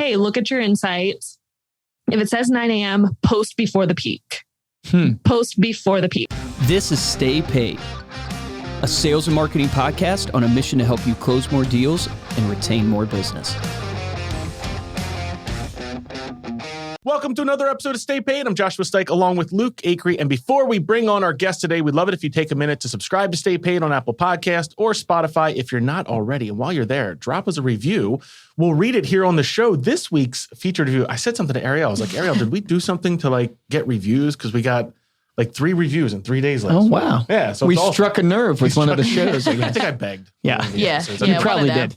hey, look at your insights. If it says 9 a.m., post before the peak. Post before the peak. This is Stay Paid, a sales and marketing podcast on a mission to help you close more deals and retain more business. Welcome to another episode of Stay Paid. I'm Joshua Stike along with Luke Acree. And before we bring on our guest today, we'd love it if you take a minute to subscribe to Stay Paid on Apple Podcast or Spotify if you're not already. And while you're there, drop us a review. We'll read it here on the show. This week's featured review, I said something to Ariel. I was like, Ariel, did we do something to get reviews? Because we got 3 reviews in 3 days last week. Wow. Yeah. So we struck a nerve with one of the shows. I think I begged. Yeah. You probably did.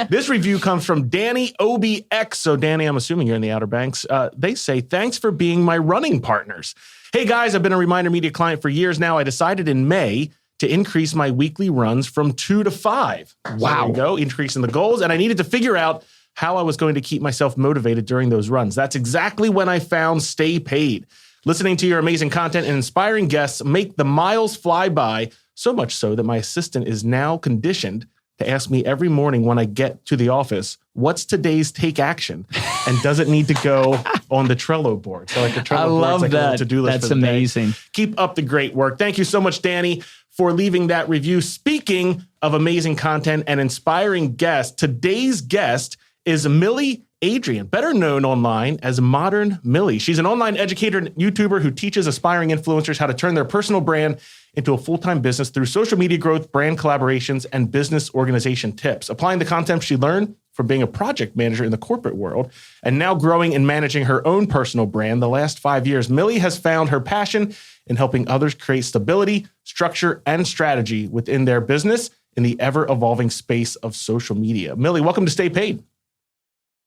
This review comes from Danny OBX. So Danny, I'm assuming you're in the Outer Banks. They say, thanks for being my running partners. Hey guys, I've been a Reminder Media client for years now. I decided in May to increase my weekly runs from 2 to 5. Wow. So there you go, increasing the goals. And I needed to figure out how I was going to keep myself motivated during those runs. That's exactly when I found Stay Paid. Listening to your amazing content and inspiring guests make the miles fly by, so much so that my assistant is now conditioned to ask me every morning when I get to the office, what's today's take action? And does it need to go on the Trello board? So the Trello board's like a little to-do list. That's amazing. Keep up the great work. Thank you so much, Danny, for leaving that review. Speaking of amazing content and inspiring guests, today's guest is Millie Adrian, better known online as modernmillie. She's an online educator and YouTuber who teaches aspiring influencers how to turn their personal brand into a full-time business through social media growth, brand collaborations, and business organization tips. Applying the content she learned from being a project manager in the corporate world and now growing and managing her own personal brand the last 5 years, Millie has found her passion in helping others create stability, structure, and strategy within their business in the ever-evolving space of social media. Millie, welcome to Stay Paid.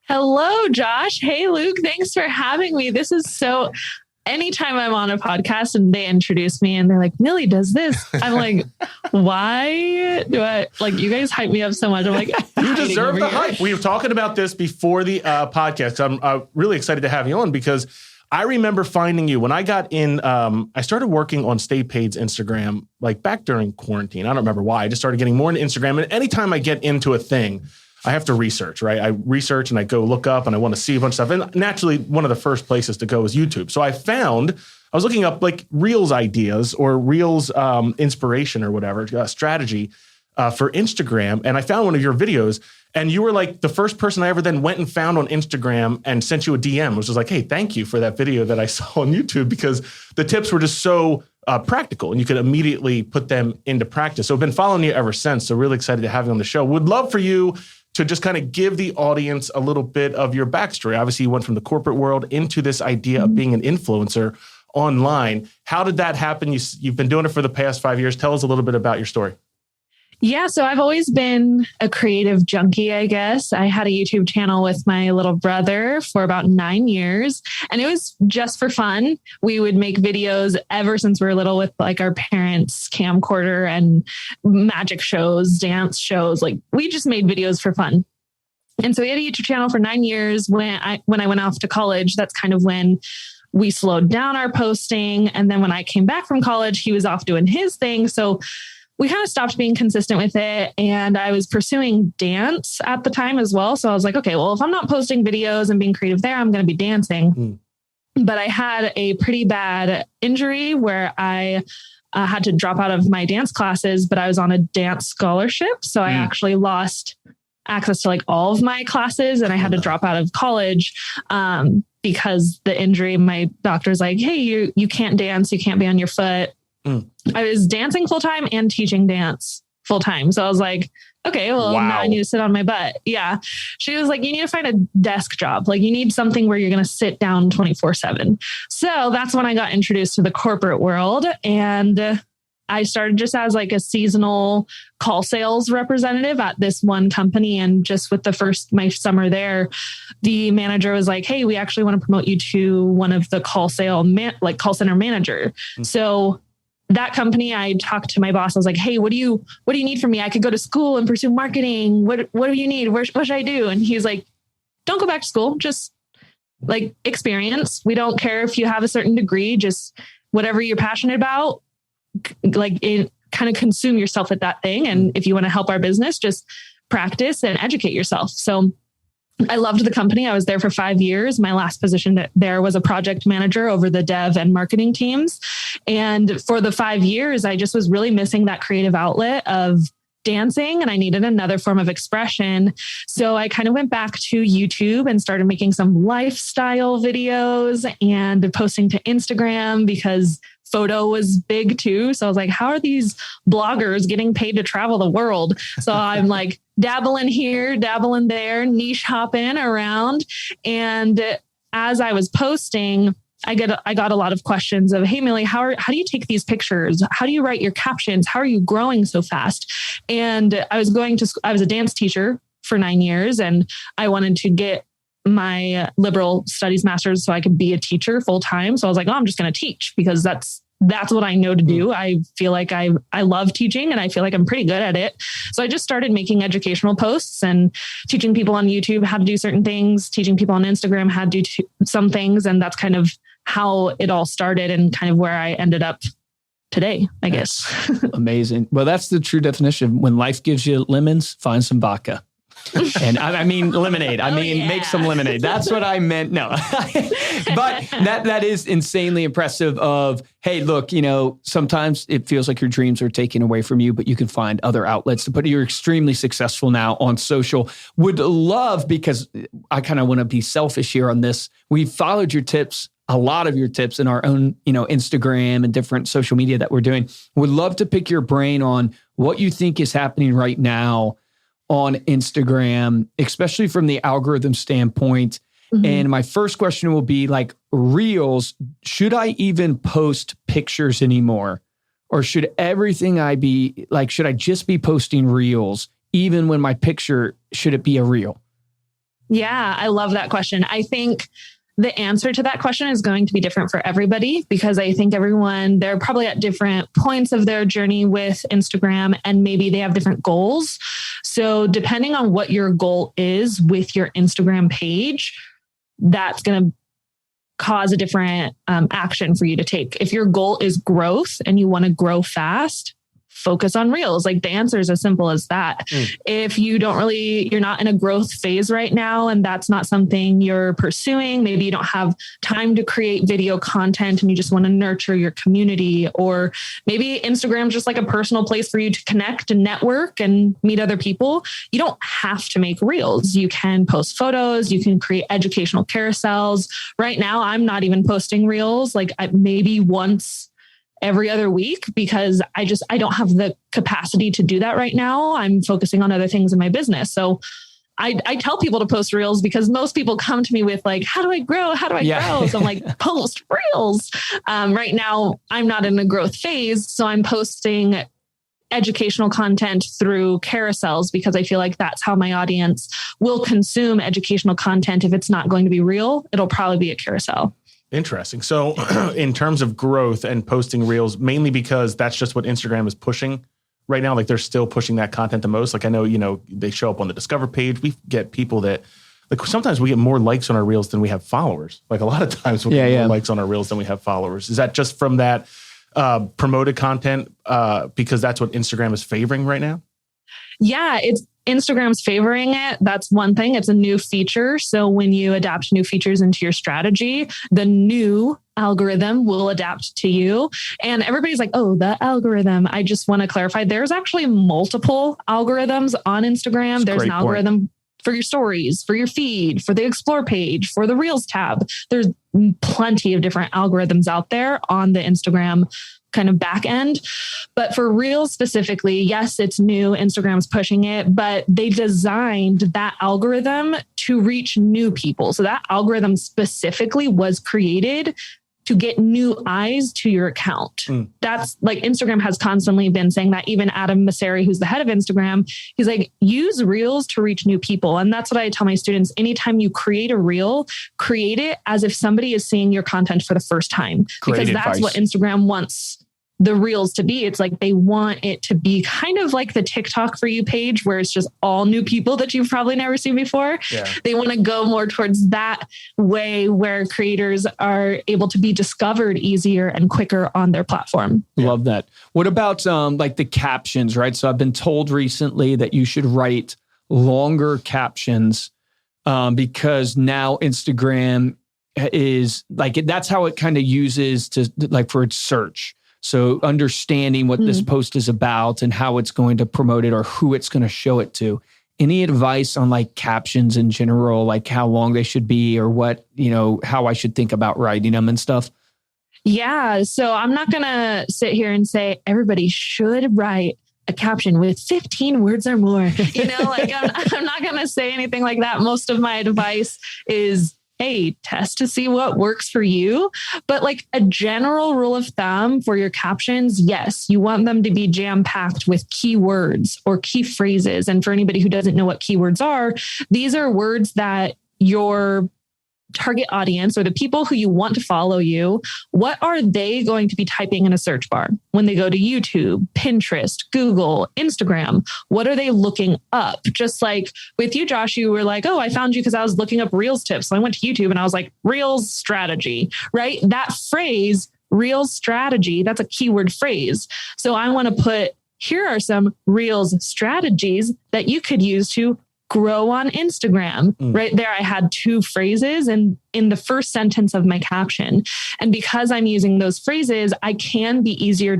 Hello, Josh. Hey, Luke. Thanks for having me. This is so... Anytime I'm on a podcast and they introduce me and they're like, Millie does this, I'm like, why do I... you guys hype me up so much. I'm like... You deserve the hype. We were talking about this before the podcast. I'm really excited to have you on because I remember finding you when I got in... I started working on Stay Paid's Instagram back during quarantine. I don't remember why. I just started getting more into Instagram. And anytime I get into a thing... I have to research, right? I research and I go look up and I want to see a bunch of stuff. And naturally, one of the first places to go is YouTube. So I was looking up Reels ideas or Reels inspiration or whatever, strategy for Instagram. And I found one of your videos and you were the first person I ever then went and found on Instagram and sent you a DM, which was hey, thank you for that video that I saw on YouTube because the tips were just so practical and you could immediately put them into practice. So I've been following you ever since. So really excited to have you on the show. Would love for you to just kind of give the audience a little bit of your backstory. Obviously, you went from the corporate world into this idea of being an influencer online. How did that happen? You've been doing it for the past 5 years. Tell us a little bit about your story. Yeah, so I've always been a creative junkie, I guess. I had a YouTube channel with my little brother for about 9 years, and it was just for fun. We would make videos ever since we were little with our parents' camcorder and magic shows, dance shows. We just made videos for fun. And so we had a YouTube channel for 9 years. When I went off to college, that's kind of when we slowed down our posting. And then when I came back from college, he was off doing his thing. So we kind of stopped being consistent with it. And I was pursuing dance at the time as well. So I was like, okay, well, if I'm not posting videos and being creative there, I'm going to be dancing. But I had a pretty bad injury where I had to drop out of my dance classes, but I was on a dance scholarship. So I actually lost access to all of my classes and I had to drop out of college because the injury, my doctor's like, hey, you can't dance. You can't be on your foot. I was dancing full time and teaching dance full time. So I was like, okay, well, now I need to sit on my butt. Yeah. She was like, you need to find a desk job. You need something where you're going to sit down 24/7. So that's when I got introduced to the corporate world. And I started just as a seasonal call sales representative at this one company. And just with my summer there, the manager was like, hey, we actually want to promote you to one of the call center manager. So that company, I talked to my boss. I was like, hey, what do you need from me? I could go to school and pursue marketing. What do you need? What should I do? And he's like, don't go back to school. Just experience. We don't care if you have a certain degree, just whatever you're passionate about, kind of consume yourself at that thing. And if you want to help our business, just practice and educate yourself. So I loved the company. I was there for 5 years. My last position there was a project manager over the dev and marketing teams. And for the 5 years, I just was really missing that creative outlet of dancing, and I needed another form of expression. So I kind of went back to YouTube and started making some lifestyle videos and posting to Instagram because photo was big too. So I was like, how are these bloggers getting paid to travel the world? So I'm like dabbling here, dabbling there, niche hopping around. And as I was posting, I got a lot of questions of, hey, Millie, how do you take these pictures? How do you write your captions? How are you growing so fast? And I was a dance teacher for 9 years, and I wanted to get my liberal studies master's so I could be a teacher full time. So I was like, oh, I'm just going to teach because that's what I know to do. I feel like I love teaching and I feel like I'm pretty good at it. So I just started making educational posts and teaching people on YouTube how to do certain things, teaching people on Instagram how to do some things. And that's kind of how it all started and kind of where I ended up today, I guess. Amazing. Well, that's the true definition. When life gives you lemons, find some vodka. And I mean lemonade. Make some lemonade. That's what I meant. No, but that is insanely impressive of, hey, look, sometimes it feels like your dreams are taken away from you, but you can find other outlets to put. You're extremely successful now on social. Would love, because I kind of want to be selfish here on this. We followed your tips, a lot of your tips in our own, Instagram and different social media that we're doing. Would love to pick your brain on what you think is happening right now on Instagram, especially from the algorithm standpoint. Mm-hmm. And my first question will be like Reels. Should I even post pictures anymore? Or should everything should I just be posting Reels even when my picture, should it be a Reel? Yeah, I love that question. I think the answer to that question is going to be different for everybody because I think they're probably at different points of their journey with Instagram and maybe they have different goals. So depending on what your goal is with your Instagram page, that's going to cause a different action for you to take. If your goal is growth and you want to grow fast, focus on Reels. Like the answer is as simple as that. If you're not in a growth phase right now, and that's not something you're pursuing, maybe you don't have time to create video content and you just want to nurture your community, or maybe Instagram's just like a personal place for you to connect and network and meet other people. You don't have to make Reels. You can post photos, you can create educational carousels. Right now, I'm not even posting Reels, maybe once every other week because I don't have the capacity to do that right now. I'm focusing on other things in my business. So I tell people to post Reels because most people come to me with like, how do I grow? How do I grow? So I'm like, post Reels. Right now, I'm not in a growth phase. So I'm posting educational content through carousels because I feel like that's how my audience will consume educational content. If it's not going to be real, it'll probably be a carousel. Interesting. So in terms of growth and posting Reels, mainly because that's just what Instagram is pushing right now. Like they're still pushing that content the most. Like I know, they show up on the Discover page. We get people that sometimes we get more likes on our Reels than we have followers. Like a lot of times we get more likes on our Reels than we have followers. Is that just from that promoted content because that's what Instagram is favoring right now? Yeah, Instagram's favoring it. That's one thing. It's a new feature. So when you adapt new features into your strategy, the new algorithm will adapt to you. And everybody's like, oh, the algorithm. I just want to clarify. There's actually multiple algorithms on Instagram. There's an algorithm for your stories, for your feed, for the explore page, for the Reels tab. There's plenty of different algorithms out there on the Instagram kind of back end. But for Reels specifically, yes, it's new. Instagram's pushing it, but they designed that algorithm to reach new people. So that algorithm specifically was created to get new eyes to your account. That's like Instagram has constantly been saying that. Even Adam Mosseri, who's the head of Instagram, he's like, use Reels to reach new people. And that's what I tell my students. Anytime you create a Reel, create it as if somebody is seeing your content for the first time, because that's what Instagram wants the Reels to be. It's like they want it to be kind of like the TikTok for you page where it's just all new people that you've probably never seen before. Yeah. They want to go more towards that way where creators are able to be discovered easier and quicker on their platform. Love that. What about like the captions, right? So I've been told recently that you should write longer captions because now Instagram is like, that's how it kind of uses to like for its search. So understanding what this post is about and how it's going to promote it or who it's going to show it to. Any advice on like captions in general, like how long they should be or what, how I should think about writing them and stuff? Yeah. So I'm not going to sit here and say everybody should write a caption with 15 words or more. I'm not going to say anything like that. Most of my advice is, hey, test to see what works for you. But like a general rule of thumb for your captions, yes, you want them to be jam-packed with keywords or key phrases. And for anybody who doesn't know what keywords are, these are words that your target audience or the people who you want to follow you, what are they going to be typing in a search bar when they go to YouTube, Pinterest, Google, Instagram? What are they looking up? Just like with you, Josh, you were like, oh, I found you because I was looking up Reels tips. So I went to YouTube and I was like, Reels strategy, right? That phrase, Reels strategy, that's a keyword phrase. So I want to put, here are some Reels strategies that you could use to grow on Instagram. Right there, I had 2 phrases in the first sentence of my caption. And because I'm using those phrases, I can be easier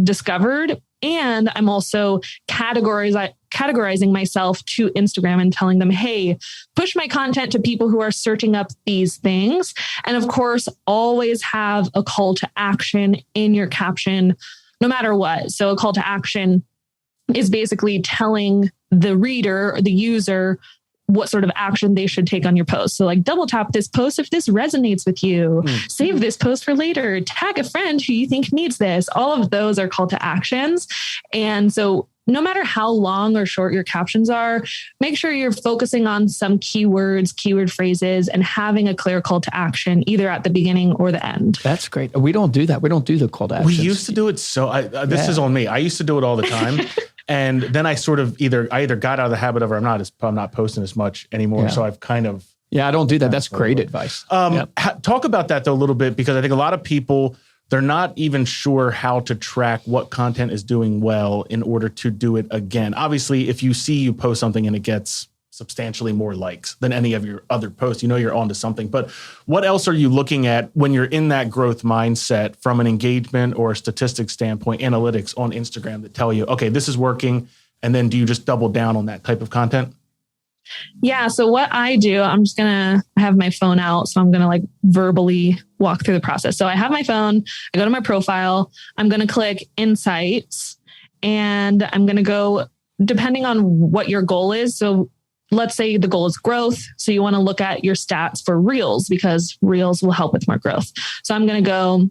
discovered. And I'm also categorizing myself to Instagram and telling them, hey, push my content to people who are searching up these things. And of course, always have a call to action in your caption, no matter what. So a call to action is basically telling the reader or the user what sort of action they should take on your post. So like double tap this post if this resonates with you, save this post for later, tag a friend who you think needs this. All of those are call to actions. And so no matter how long or short your captions are, make sure you're focusing on some keywords, keyword phrases, and having a clear call to action either at the beginning or the end. That's great. We don't do that. We don't do the call to action. We used to do it. This is on me. I used to do it all the time. And then I sort of either got out of the habit of, or I'm not posting as much anymore. Yeah. So I've kind of. Yeah, I don't do that. That's great advice. Talk about that though a little bit, because I think a lot of people, they're not even sure how to track what content is doing well in order to do it again. Obviously, if you see you post something and it gets substantially more likes than any of your other posts, you're onto something. But what else are you looking at when you're in that growth mindset from an engagement or a statistics standpoint, analytics on Instagram that tell you, okay, this is working? And then do you just double down on that type of content? Yeah. So what I do, I have my phone out. So I'm going to like verbally walk through the process. So I have my phone, I go to my profile, I'm going to click insights, and I'm going to go, depending on what your goal is. So let's say the goal is growth. So you want to look at your stats for Reels because Reels will help with more growth. So I'm going to go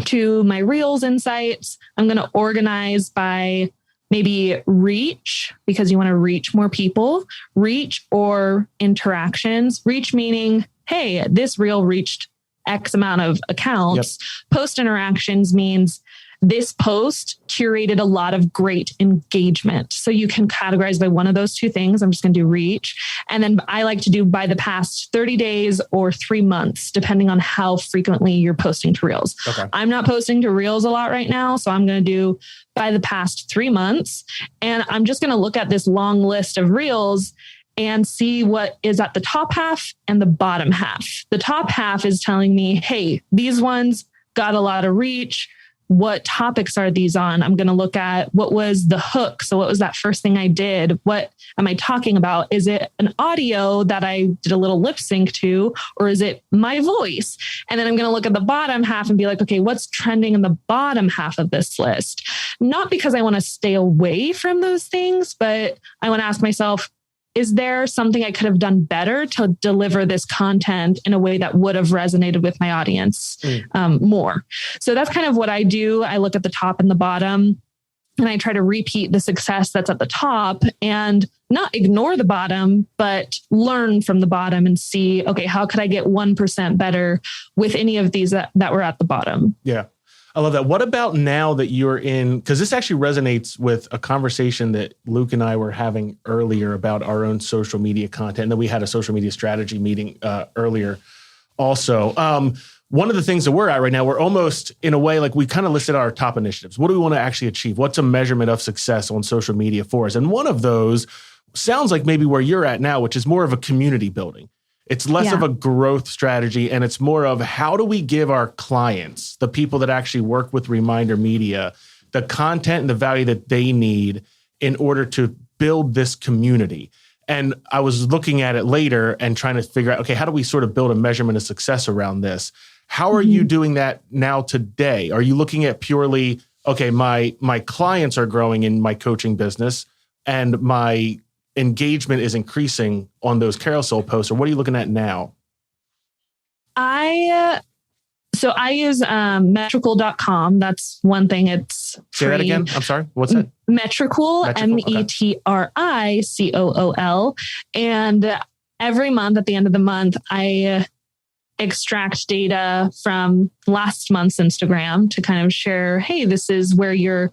to my Reels insights. I'm going to organize by maybe reach, because you want to reach more people, reach or interactions. Reach meaning, hey, this reel reached X amount of accounts. Yep. Post interactions means this post curated a lot of great engagement. So you can categorize by one of those 2 things. I'm just going to do reach. And then I like to do by the past 30 days or 3 months, depending on how frequently you're posting to Reels. Okay. I'm not posting to Reels a lot right now. So I'm going to do by the past 3 months. And I'm just going to look at this long list of Reels and see what is at the top half and the bottom half. The top half is telling me, hey, these ones got a lot of reach. What topics are these on? I'm going to look at what was the hook. So what was that first thing I did? What am I talking about? Is it an audio that I did a little lip sync to, or is it my voice? And then I'm going to look at the bottom half and be like, okay, what's trending in the bottom half of this list? Not because I want to stay away from those things, but I want to ask myself, is there something I could have done better to deliver this content in a way that would have resonated with my audience more? So that's kind of what I do. I look at the top and the bottom, and I try to repeat the success that's at the top and not ignore the bottom, but learn from the bottom and see, okay, how could I get 1% better with any of these that were at the bottom? Yeah. I love that. What about now that you're in, because this actually resonates with a conversation that Luke and I were having earlier about our own social media content. And then we had a social media strategy meeting earlier also. One of the things that we're at right now, we're almost in a way, like we kind of listed our top initiatives. What do we want to actually achieve? What's a measurement of success on social media for us? And one of those sounds like maybe where you're at now, which is more of a community building. It's less of a growth strategy, and it's more of how do we give our clients, the people that actually work with Reminder Media, the content and the value that they need in order to build this community. And I was looking at it later and trying to figure out, okay, how do we sort of build a measurement of success around this? How are you doing that now today? Are you looking at purely, okay, my clients are growing in my coaching business and my engagement is increasing on those carousel posts, or what are you looking at now? I use metrical.com. That's one thing. It's Say that again. I'm sorry. What's that? Metrical, METRICOOL. And every month at the end of the month, I extract data from last month's Instagram to kind of share, hey, this is where your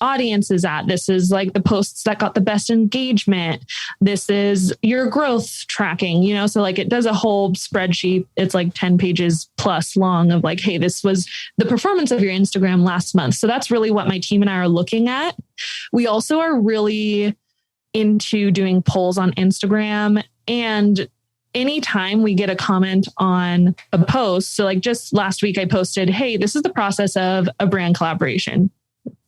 audience is at. This is like the posts that got the best engagement. This is your growth tracking, so like it does a whole spreadsheet. It's like 10 pages plus long of like, hey, this was the performance of your Instagram last month. So that's really what my team and I are looking at. We also are really into doing polls on Instagram, and anytime we get a comment on a post. So like just last week I posted, hey, this is the process of a brand collaboration.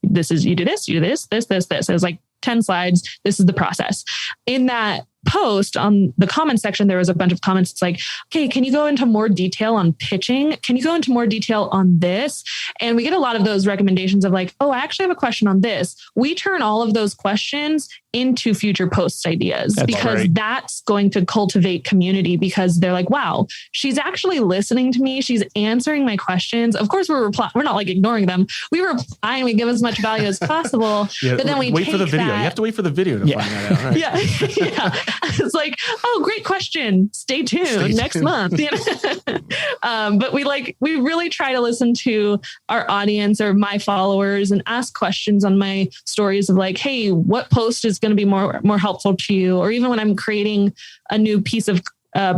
You do this, this. It was like 10 slides. This is the process. In that post on the comment section, there was a bunch of comments. It's like, okay, can you go into more detail on pitching? Can you go into more detail on this? And we get a lot of those recommendations of like, oh, I actually have a question on this. We turn all of those questions into future post ideas because that's going to cultivate community, because they're like, wow, she's actually listening to me. She's answering my questions. Of course, we're not like ignoring them. We reply and we give as much value as possible. But then we wait for the video. You have to wait for the video to find that out. Right? Yeah. It's like, oh, great question. Stay tuned next month. But we really try to listen to our audience or my followers and ask questions on my stories of like, hey, what post is going to be more helpful to you? Or even when I'm creating a new piece of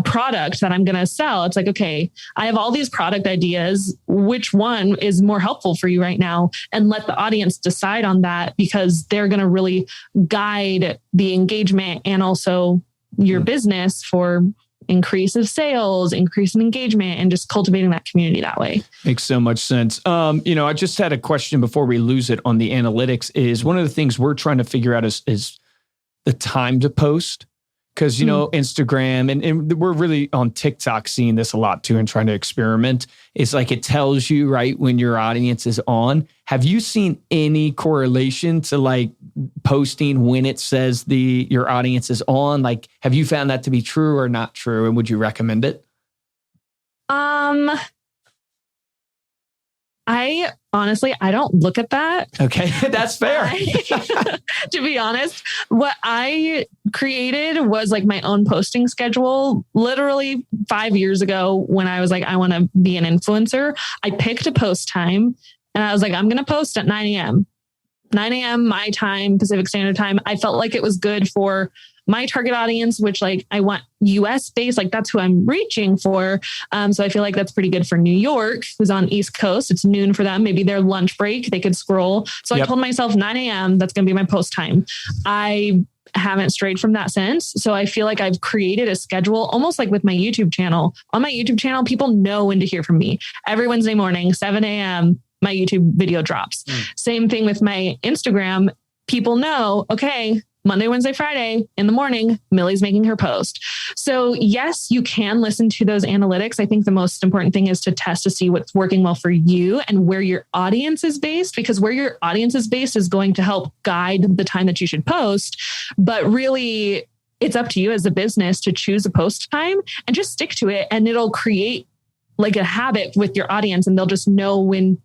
product that I'm going to sell, it's like, okay, I have all these product ideas. Which one is more helpful for you right now? And let the audience decide on that, because they're going to really guide the engagement and also your business for increase of sales, increase in engagement, and just cultivating that community that way. Makes so much sense. I just had a question before we lose it on the analytics. Is one of the things we're trying to figure out is the time to post. Because, Instagram and we're really on TikTok seeing this a lot too and trying to experiment. It's like it tells you, right, when your audience is on. Have you seen any correlation to like posting when it says your audience is on? Like, have you found that to be true or not true? And would you recommend it? I don't look at that. Okay, that's fair. To be honest, what I created was like my own posting schedule. Literally 5 years ago, when I was like, I want to be an influencer, I picked a post time and I was like, I'm going to post at 9 a.m. 9 a.m. my time, Pacific Standard Time. I felt like it was good for my target audience, which like I want US based, like that's who I'm reaching for. So I feel like that's pretty good for New York, who's on East Coast. It's noon for them. Maybe their lunch break, they could scroll. So I told myself 9 a.m. that's going to be my post time. I haven't strayed from that since. So I feel like I've created a schedule almost like with my YouTube channel. On my YouTube channel, people know when to hear from me. Every Wednesday morning, 7 a.m., my YouTube video drops. Same thing with my Instagram. People know, okay, Monday, Wednesday, Friday in the morning, Millie's making her post. So yes, you can listen to those analytics. I think the most important thing is to test to see what's working well for you and where your audience is based, because where your audience is based is going to help guide the time that you should post. But really, it's up to you as a business to choose a post time and just stick to it. And it'll create like a habit with your audience, and they'll just know when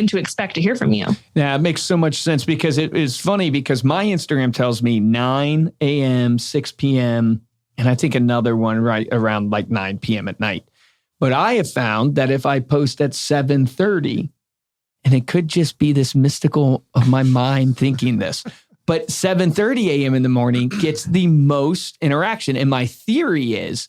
to expect to hear from you. Yeah, it makes so much sense, because it is funny because my Instagram tells me 9 a.m., 6 p.m., and I think another one right around like 9 p.m. at night. But I have found that if I post at 7:30, and it could just be this mystical of my mind thinking this, but 7:30 a.m. in the morning gets the most interaction. And my theory is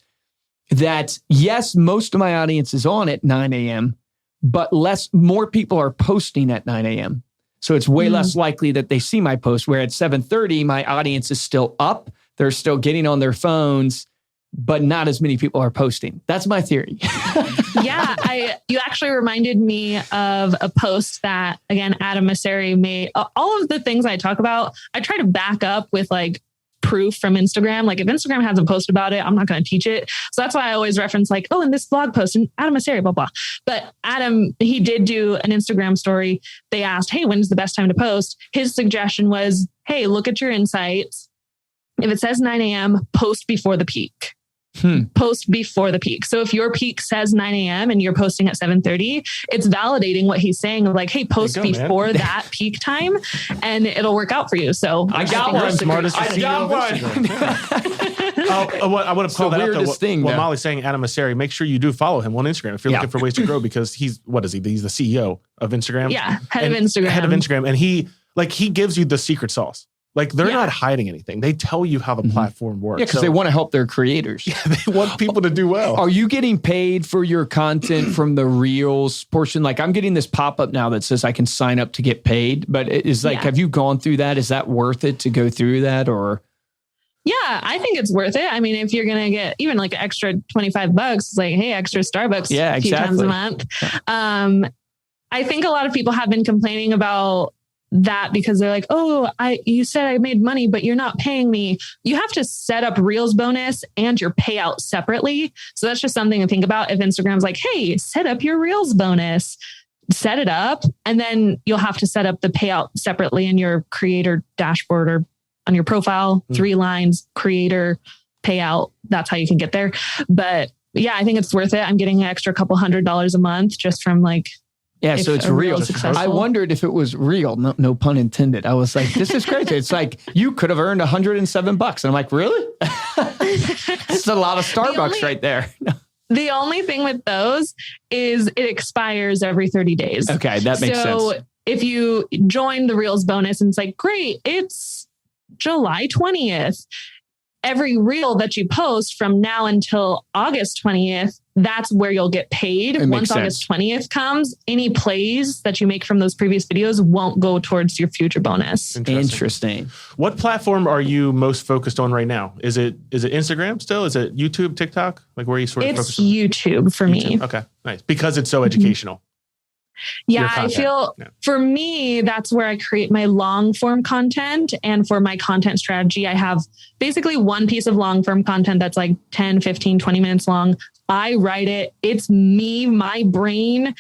that, yes, most of my audience is on at 9 a.m., but more people are posting at 9 a.m. So it's way less likely that they see my post, where at 7:30, my audience is still up. they're still getting on their phones, but not as many people are posting. That's my theory. Yeah, you actually reminded me of a post that, again, Adam Mosseri made. All of the things I talk about, I try to back up with like proof from Instagram. Like if Instagram has a post about it, I'm not going to teach it. So that's why I always reference like, oh, in this blog post, and Adam Mosseri, blah, blah. But Adam, he did do an Instagram story. They asked, hey, when's the best time to post? His suggestion was, hey, look at your insights. If it says 9 a.m., post before the peak. Post before the peak. So if your peak says 9 a.m. and you're posting at 7:30, it's validating what he's saying of like, hey, post before that peak time and it'll work out for you. So I got one. I got one. I want to call that out though. What Mollie's saying, Adam Mosseri, make sure you do follow him on Instagram if you're looking for ways to grow, because he's the CEO of Instagram. Yeah. Head of Instagram. And he gives you the secret sauce. Like they're not hiding anything. They tell you how the platform works. Yeah, because they want to help their creators. Yeah, they want people to do well. Are you getting paid for your content from the Reels portion? Like I'm getting this pop-up now that says I can sign up to get paid, but it's like, have you gone through that? Is that worth it to go through that or? Yeah, I think it's worth it. I mean, if you're going to get even like an extra $25, it's like, hey, extra Starbucks a few times a month. I think a lot of people have been complaining about that because they're like, oh, you said I made money, but you're not paying me. You have to set up Reels bonus and your payout separately. So that's just something to think about. If Instagram's like, hey, set up your Reels bonus, set it up. And then you'll have to set up the payout separately in your creator dashboard or on your profile, 3 lines, creator, payout. That's how you can get there. But yeah, I think it's worth it. I'm getting an extra couple $100 a month just from like, yeah, so it's real. I wondered if it was real. No pun intended. I was like, this is crazy. It's like you could have earned $107. And I'm like, really? It's a lot of Starbucks right there. The only thing with those is it expires every 30 days. Okay, that makes sense. So if you join the Reels bonus and it's like, great, it's July 20th. Every reel that you post from now until August 20th, that's where you'll get paid. Once August 20th comes, any plays that you make from those previous videos won't go towards your future bonus. Interesting. What platform are you most focused on right now? Is it Instagram still? Is it YouTube, TikTok? Like where are you sort of focused on? It's YouTube for me. Okay, nice. Because it's so educational. Yeah, I feel for me, that's where I create my long form content. And for my content strategy, I have basically one piece of long form content that's like 10, 15, 20 minutes long. I write it. It's me, my brain,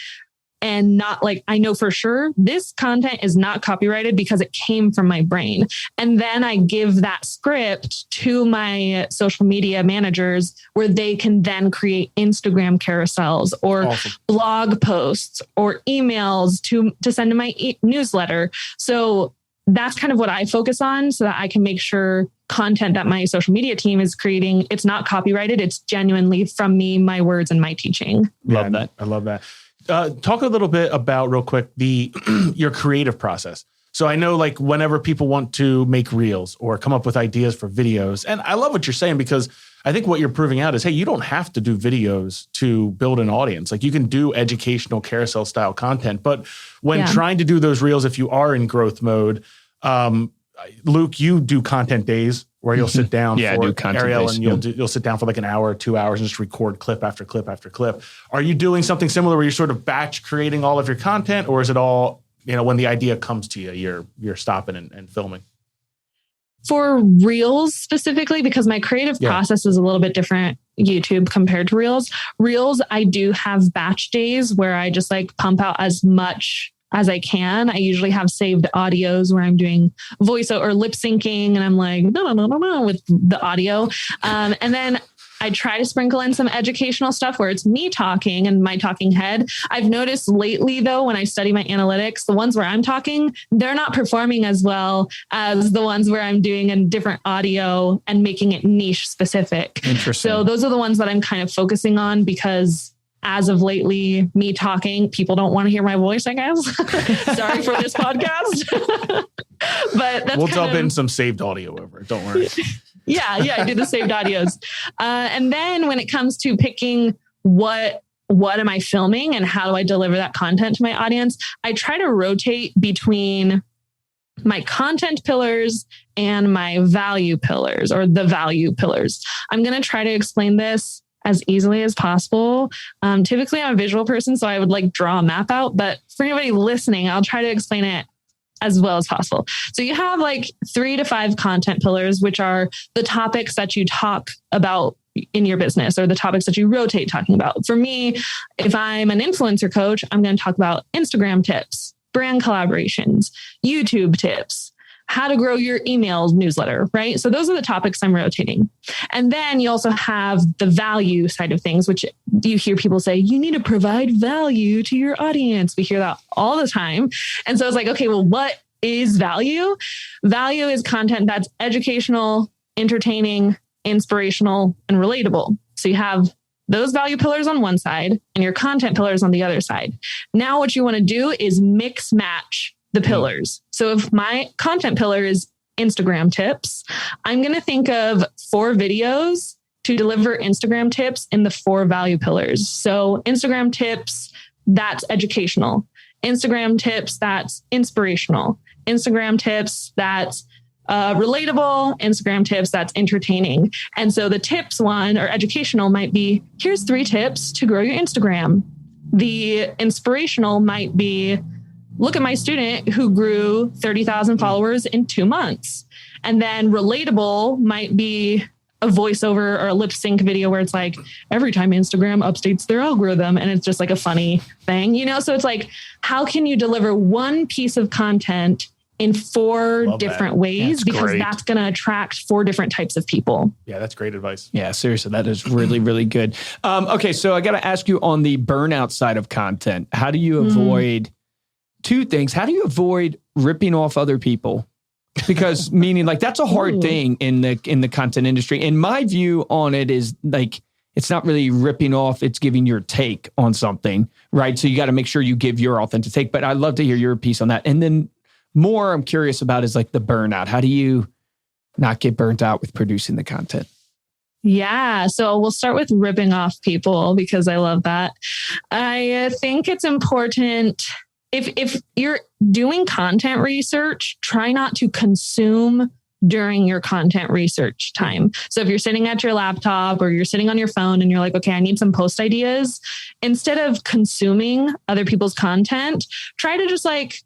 and not like, I know for sure this content is not copyrighted because it came from my brain. And then I give that script to my social media managers where they can then create Instagram carousels or blog posts or emails to send to my newsletter. So that's kind of what I focus on so that I can make sure content that my social media team is creating, it's not copyrighted. It's genuinely from me, my words, and my teaching. Love that. I love that. Talk a little bit about real quick, your creative process. So I know like whenever people want to make reels or come up with ideas for videos, and I love what you're saying because I think what you're proving out is, hey, you don't have to do videos to build an audience. Like you can do educational carousel style content, but when trying to do those reels, if you are in growth mode, Luke, you do content days where you'll sit down for Ariel days. And you'll sit down for like an hour, 2 hours and just record clip after clip after clip. Are you doing something similar where you're sort of batch creating all of your content, or is it all, when the idea comes to you, you're stopping and filming? For Reels specifically, because my creative process is a little bit different, YouTube compared to Reels. Reels, I do have batch days where I just like pump out as much as I can. I usually have saved audios where I'm doing voiceover or lip syncing and I'm like, no, with the audio. And then I try to sprinkle in some educational stuff where it's me talking and my talking head. I've noticed lately, though, when I study my analytics, the ones where I'm talking, they're not performing as well as the ones where I'm doing a different audio and making it niche specific. Interesting. So those are the ones that I'm kind of focusing on because as of lately, me talking, people don't want to hear my voice, I guess. Sorry for this podcast. But that's we'll dump in some saved audio over it. Don't worry. Yeah, I do the saved audios. And then when it comes to picking what am I filming and how do I deliver that content to my audience, I try to rotate between my content pillars and my value pillars, or the value pillars. I'm going to try to explain this as easily as possible. Typically I'm a visual person, so I would like draw a map out, but for anybody listening, I'll try to explain it as well as possible. So you have like 3 to 5 content pillars, which are the topics that you talk about in your business, or the topics that you rotate talking about. For me, if I'm an influencer coach, I'm going to talk about Instagram tips, brand collaborations, YouTube tips, how to grow your email newsletter, right? So those are the topics I'm rotating. And then you also have the value side of things, which you hear people say, you need to provide value to your audience. We hear that all the time. And so it's like, okay, well, what is value? Value is content that's educational, entertaining, inspirational, and relatable. So you have those value pillars on one side and your content pillars on the other side. Now what you want to do is mix match the pillars. So if my content pillar is Instagram tips, I'm going to think of 4 videos to deliver Instagram tips in the 4 value pillars. So Instagram tips, that's educational. Instagram tips, that's inspirational. Instagram tips, that's relatable. Instagram tips, that's entertaining. And so the tips one, or educational, might be, here's 3 tips to grow your Instagram. The inspirational might be, look at my student who grew 30,000 followers in 2 months. And then relatable might be a voiceover or a lip sync video where it's like, every time Instagram updates their algorithm, and it's just like a funny thing, you know? So it's like, how can you deliver one piece of content in 4 different ways? Because that's going to attract 4 different types of people. Yeah, that's great advice. Yeah, seriously, that is really, really good. Okay, so I got to ask you on the burnout side of content, how do you avoid 2 things? How do you avoid ripping off other people? Because meaning like that's a hard thing in the content industry. And my view on it is like, it's not really ripping off, it's giving your take on something, right? So you got to make sure you give your authentic take, but I'd love to hear your piece on that. And then more I'm curious about is like the burnout. How do you not get burnt out with producing the content? Yeah. So we'll start with ripping off people because I love that. I think it's important. If you're doing content research, try not to consume during your content research time. So if you're sitting at your laptop or you're sitting on your phone and you're like, okay, I need some post ideas, instead of consuming other people's content, try to just like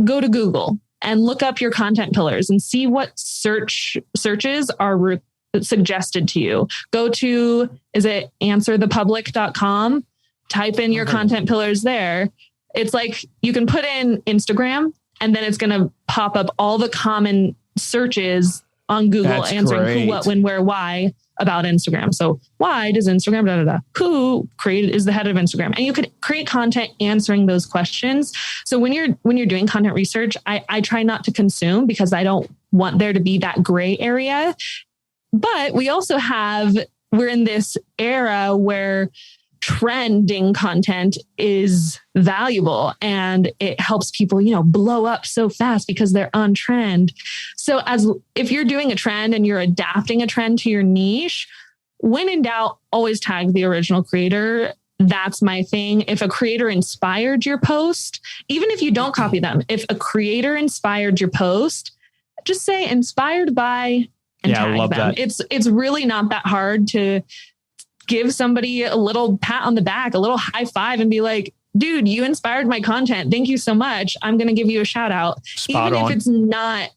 go to Google and look up your content pillars and see what searches are suggested to you. Go to, is it answerthepublic.com? Type in your content pillars there. It's like you can put in Instagram and then it's going to pop up all the common searches on Google answering who, what, when, where, why about Instagram. So why does Instagram, who is the head of Instagram? And you could create content answering those questions. So when you're doing content research, I try not to consume because I don't want there to be that gray area. But we also we're in this era where trending content is valuable and it helps people, blow up so fast because they're on trend. So if you're doing a trend and you're adapting a trend to your niche, when in doubt, always tag the original creator. That's my thing. If a creator inspired your post, even if you don't copy them, if a creator inspired your post, just say inspired by and tag I love them. That. It's really not that hard to give somebody a little pat on the back, a little high five and be like, dude, you inspired my content. Thank you so much. I'm going to give you a shout out. Spot even on. if it's not,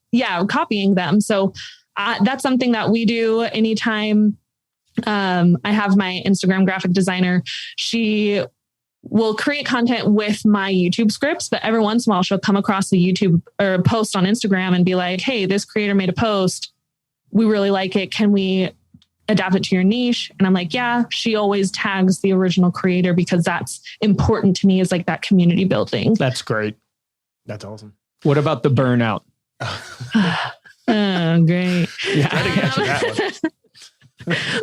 copying them. So that's something that we do anytime. I have my Instagram graphic designer. She will create content with my YouTube scripts, but every once in a while she'll come across the YouTube or post on Instagram and be like, hey, this creator made a post. We really like it. Can we adapt it to your niche? And I'm like, yeah, she always tags the original creator because that's important to me, is like that community building. That's great. That's awesome. What about the burnout? Oh, great. Yeah.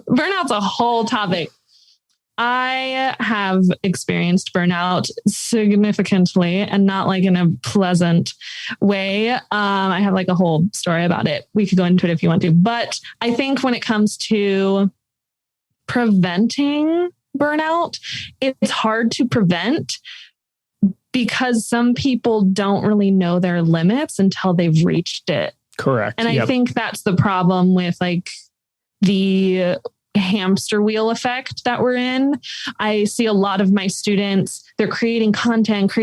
Burnout's a whole topic. I have experienced burnout significantly and not like in a pleasant way. I have like a whole story about it. We could go into it if you want to. But I think when it comes to preventing burnout, it's hard to prevent. because some people don't really know their limits until they've reached it. Correct. And I think that's the problem with like the hamster wheel effect that we're in. I see a lot of my students, they're creating content,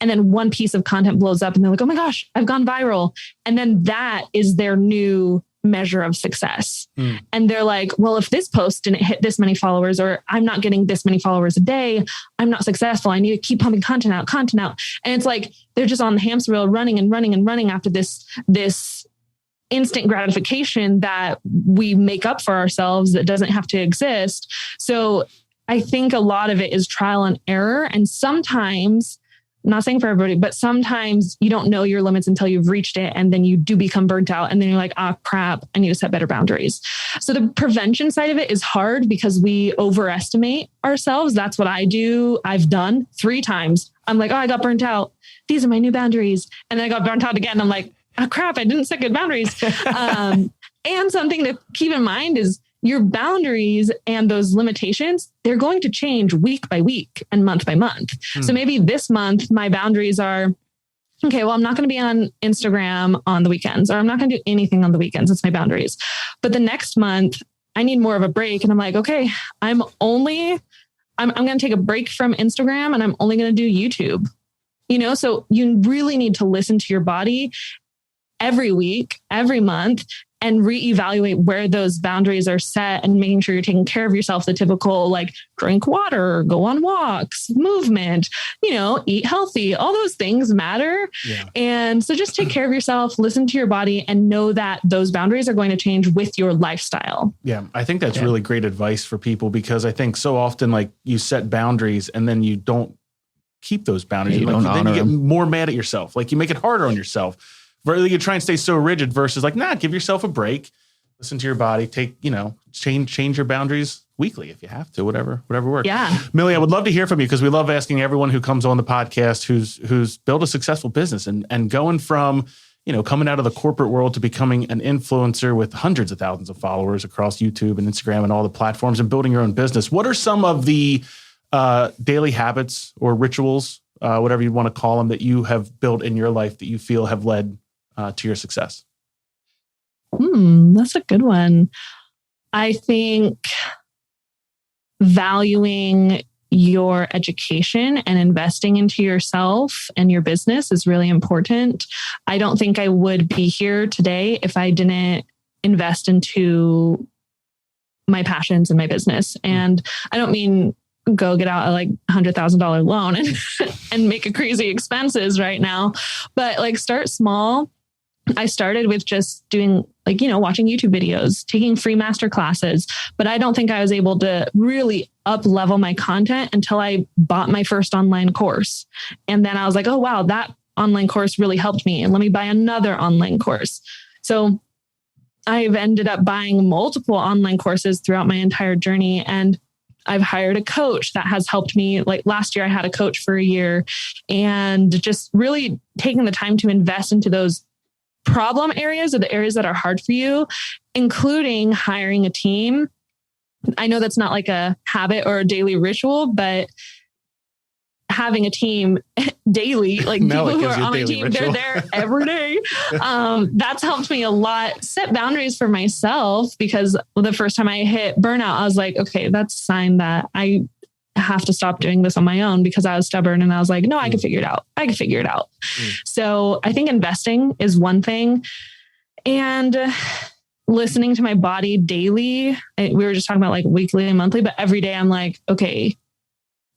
and then one piece of content blows up and they're like, oh my gosh, I've gone viral. And then that is their new measure of success. And they're like, well, if this post didn't hit this many followers, or I'm not getting this many followers a day, I'm not successful. I need to keep pumping content out. And it's like, they're just on the hamster wheel running after this instant gratification that we make up for ourselves that doesn't have to exist. So I think a lot of it is trial and error. And sometimes, I'm not saying for everybody, but sometimes you don't know your limits until you've reached it. And then you do become burnt out. And then you're like, crap, I need to set better boundaries. So the prevention side of it is hard because we overestimate ourselves. That's what I do. I've done 3 times. I'm like, I got burnt out. These are my new boundaries. And then I got burnt out again. I'm like, crap, I didn't set good boundaries. And something to keep in mind is your boundaries and those limitations, they're going to change week by week and month by month. So maybe this month, my boundaries are, okay, well, I'm not going to be on Instagram on the weekends, or I'm not going to do anything on the weekends. That's my boundaries. But the next month, I need more of a break. And I'm like, okay, I'm going to take a break from Instagram and I'm only going to do YouTube. So you really need to listen to your body every week, every month, and reevaluate where those boundaries are set and making sure you're taking care of yourself. The typical like drink water, go on walks, movement, eat healthy, all those things matter. Yeah. And so just take care of yourself, listen to your body, and know that those boundaries are going to change with your lifestyle. Yeah. I think that's really great advice for people, because I think so often like you set boundaries and then you don't keep those boundaries. Yeah, then you get more mad at yourself. Like you make it harder on yourself. Really, you try and stay so rigid versus like, give yourself a break, listen to your body, change your boundaries weekly if you have to, whatever works. Yeah. Millie, I would love to hear from you, because we love asking everyone who comes on the podcast who's built a successful business and going from, coming out of the corporate world to becoming an influencer with hundreds of thousands of followers across YouTube and Instagram and all the platforms and building your own business. What are some of the daily habits or rituals, whatever you want to call them, that you have built in your life that you feel have led to your success? That's a good one. I think valuing your education and investing into yourself and your business is really important. I don't think I would be here today if I didn't invest into my passions and my business. And I don't mean go get out a like $100,000 loan and make a crazy expenses right now, but like start small. I started with just doing watching YouTube videos, taking free master classes, but I don't think I was able to really up level my content until I bought my first online course. And then I was like, oh, wow, that online course really helped me. And let me buy another online course. So I've ended up buying multiple online courses throughout my entire journey. And I've hired a coach that has helped me. Like last year, I had a coach for a year, and just really taking the time to invest into those problem areas or the areas that are hard for you, including hiring a team. I know that's not like a habit or a daily ritual, but having a team daily, like people who are on my team, they're there every day. That's helped me a lot. Set boundaries for myself, because the first time I hit burnout, I was like, okay, that's a sign that I have to stop doing this on my own, because I was stubborn and I was like, no, I can figure it out. So I think investing is one thing, and listening to my body daily. We were just talking about like weekly and monthly, but every day I'm like, okay,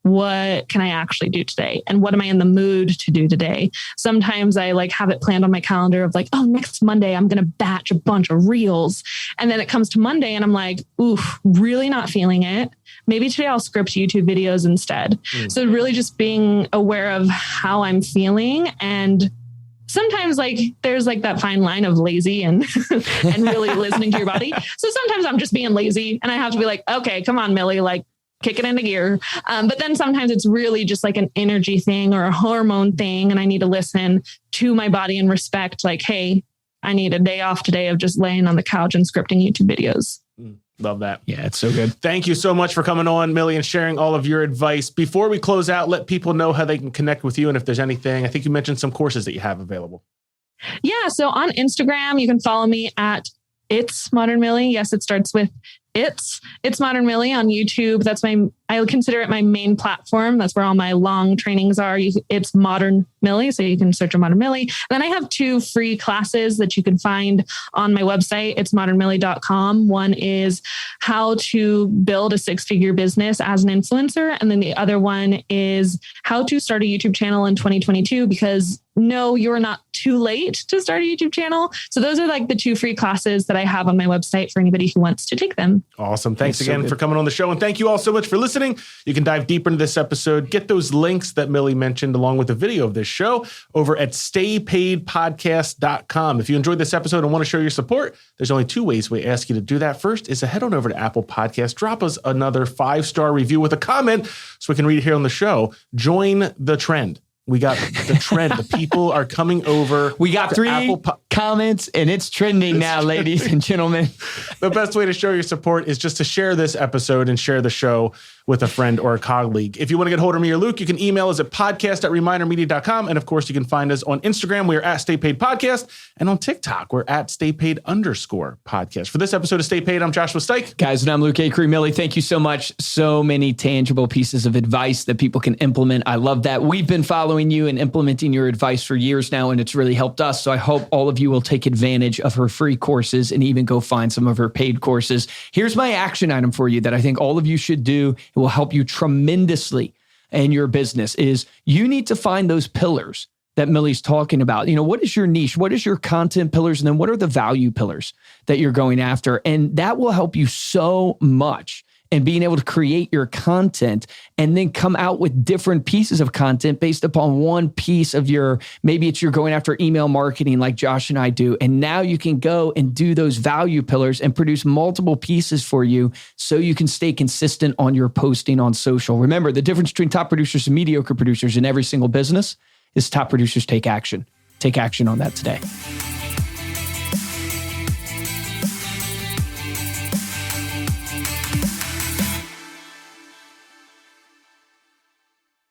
what can I actually do today? And what am I in the mood to do today? Sometimes I like have it planned on my calendar of like, oh, next Monday, I'm going to batch a bunch of reels. And then it comes to Monday and I'm like, oof, really not feeling it. Maybe today I'll script YouTube videos instead. So really just being aware of how I'm feeling. And sometimes like there's like that fine line of lazy and and really listening to your body. So sometimes I'm just being lazy and I have to be like, okay, come on, Millie, like kick it into gear. But then sometimes it's really just like an energy thing or a hormone thing. And I need to listen to my body and respect like, hey, I need a day off today of just laying on the couch and scripting YouTube videos. Love that. Yeah, it's so good. Thank you so much for coming on, Millie, and sharing all of your advice. Before we close out, let people know how they can connect with you and if there's anything. I think you mentioned some courses that you have available. Yeah. So on Instagram, you can follow me at It's Modern Millie. Yes, it starts with It's Modern Millie. On YouTube. I consider it my main platform. That's where all my long trainings are. It's Modern Millie. So you can search for Modern Millie. Then I have 2 free classes that you can find on my website. It's modernmillie.com. One is how to build a 6-figure business as an influencer. And then the other one is how to start a YouTube channel in 2022, because no, you're not too late to start a YouTube channel. So those are like the 2 free classes that I have on my website for anybody who wants to take them. Awesome. Thanks again for coming on the show. And thank you all so much for listening. You can dive deeper into this episode, get those links that Millie mentioned along with the video of this show over at staypaidpodcast.com. If you enjoyed this episode and want to show your support, there's only 2 ways we ask you to do that. First is to head on over to Apple Podcasts, drop us another 5-star review with a comment so we can read it here on the show. Join the trend. We got the trend. The people are coming over. We got 3 comments and it's trending now, ladies and gentlemen. The best way to show your support is just to share this episode and share the show with a friend or a colleague. If you want to get hold of me or Luke, you can email us at podcast@remindermedia.com. And of course, you can find us on Instagram. We are at Stay Paid Podcast. And on TikTok, we're at StayPaid_podcast. For this episode of Stay Paid, I'm Joshua Stike. Guys, and I'm Luke Acree. Millie, thank you so much. So many tangible pieces of advice that people can implement. I love that. We've been following you and implementing your advice for years now, and it's really helped us. So I hope all of you will take advantage of her free courses and even go find some of her paid courses. Here's my action item for you that I think all of you should do. It will help you tremendously in your business. Is you need to find those pillars that Millie's talking about. What is your niche? What is your content pillars? And then what are the value pillars that you're going after? And that will help you so much in being able to create your content and then come out with different pieces of content based upon one piece of maybe you're going after email marketing like Josh and I do. And now you can go and do those value pillars and produce multiple pieces for you so you can stay consistent on your posting on social. Remember, the difference between top producers and mediocre producers in every single business is top producers take action. Take action on that today.